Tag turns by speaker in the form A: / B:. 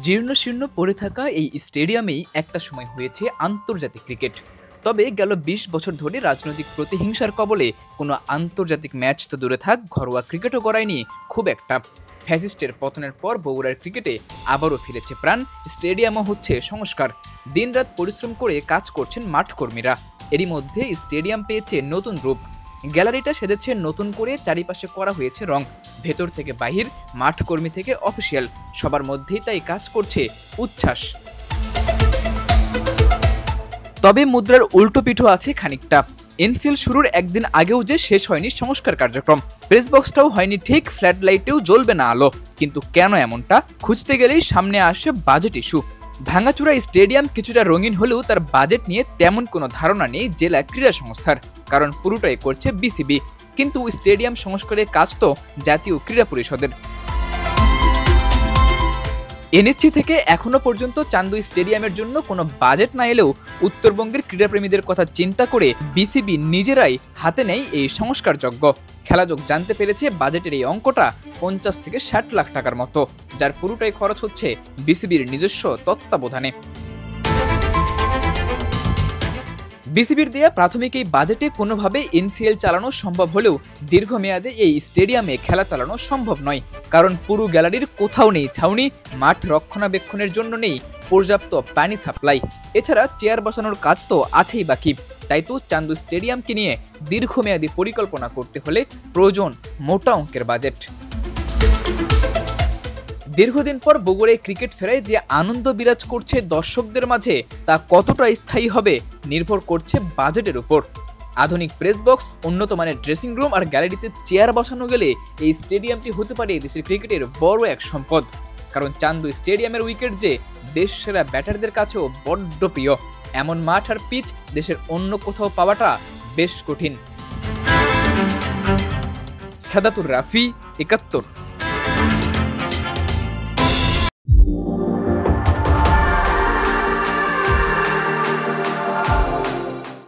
A: জীর্ণশীর্ণ পড়ে থাকা এই স্টেডিয়ামেই একটা সময় হয়েছে আন্তর্জাতিক ক্রিকেট। তবে গেল ২০ বছর ধরে রাজনৈতিক প্রতিহিংসার কবলে কোনো আন্তর্জাতিক ম্যাচ তো দূরে থাক, ঘরোয়া ক্রিকেটও গড়ায়নি খুব একটা। ফ্যাসিস্টের পতনের পর বগুড়ার ক্রিকেটে আবারও ফিরেছে প্রাণ, স্টেডিয়ামও হচ্ছে সংস্কার। দিনরাত পরিশ্রম করে কাজ করছেন মাঠকর্মীরা। এরই মধ্যে স্টেডিয়াম পেয়েছে নতুন রূপ। গ্যালারিটা সেজেছে নতুন করে, চারিপাশে করা হয়েছে রং। ভেতর থেকে বাহির, মাঠকর্মী থেকে অফিসিয়াল, সবার মধ্যেই তাই কাজ করছে উচ্ছ্বাস। তবে মুদ্রার উল্টো পিঠও আছে খানিকটা। এনসিএল শুরুর একদিন আগেও যে শেষ হয়নি সংস্কার কার্যক্রম, প্রেস বক্সটাও হয়নি ঠিক, ফ্ল্যাট লাইটেও জ্বলবে না আলো। কিন্তু কেন এমনটা খুঁজতে গেলেই সামনে আসে বাজেট ইস্যু। ভাঙাচুরা স্টেডিয়াম কিছুটা রঙিন হলেও তার বাজেট নিয়ে তেমন কোনো ধারণা নেই জেলা ক্রীড়া সংস্থার, কারণ পুরোটাই করছে বিসিবি। কিন্তু স্টেডিয়াম সংস্কারের কাজ তো জাতীয় ক্রীড়া পরিষদের। এনএসসি থেকে এখনো পর্যন্ত চান্দু স্টেডিয়ামের জন্য কোনো বাজেট না এলেও উত্তরবঙ্গের ক্রীড়াপ্রেমীদের কথা চিন্তা করে বিসিবি নিজেরাই হাতে নেয় এই সংস্কারযজ্ঞ। খেলাযোগ জানতে পেরেছে বাজেটের এই অঙ্কটা ৫০ থেকে ৬০ লাখ টাকার মতো, যার পুরোটাই খরচ হচ্ছে বিসিবির নিজস্ব তত্ত্বাবধানে। বিসিবির দেয়া প্রাথমিক এই বাজেটে কোনোভাবে এনসিএল চালানো সম্ভব হলেও দীর্ঘমেয়াদে এই স্টেডিয়ামে খেলা চালানো সম্ভব নয়, কারণ পুরো গ্যালারির কোথাও নেই ছাউনি, মাঠ রক্ষণাবেক্ষণের জন্য নেই পর্যাপ্ত পানি সাপ্লাই, এছাড়া চেয়ার বসানোর কাজ তো আছেই বাকি। তাই তো চান্দু স্টেডিয়ামকে নিয়ে দীর্ঘমেয়াদী পরিকল্পনা করতে হলে প্রয়োজন মোটা অঙ্কের বাজেট। দীর্ঘদিন পর বগুড়ায় ক্রিকেট ফেরায় যে আনন্দ বিরাজ করছে দর্শকদের মাঝে, তা কতটা স্থায়ী হবে নির্ভর করছে বাজেটের উপর। আধুনিক প্রেস বক্স, উন্নত মানের ড্রেসিং রুম আর গ্যালারিতে চেয়ার বসানো গেলে এই স্টেডিয়ামটি হতে পারে দেশের ক্রিকেটের বড় এক সম্পদ। কারণ চান্দু স্টেডিয়ামের উইকেট যে দেশ সেরা ব্যাটারদের কাছেও বড্ড প্রিয়। এমন মাঠ আর পিচ দেশের অন্য কোথাও পাওয়াটা বেশ কঠিন। সাদাতুর রাফি, ৭১।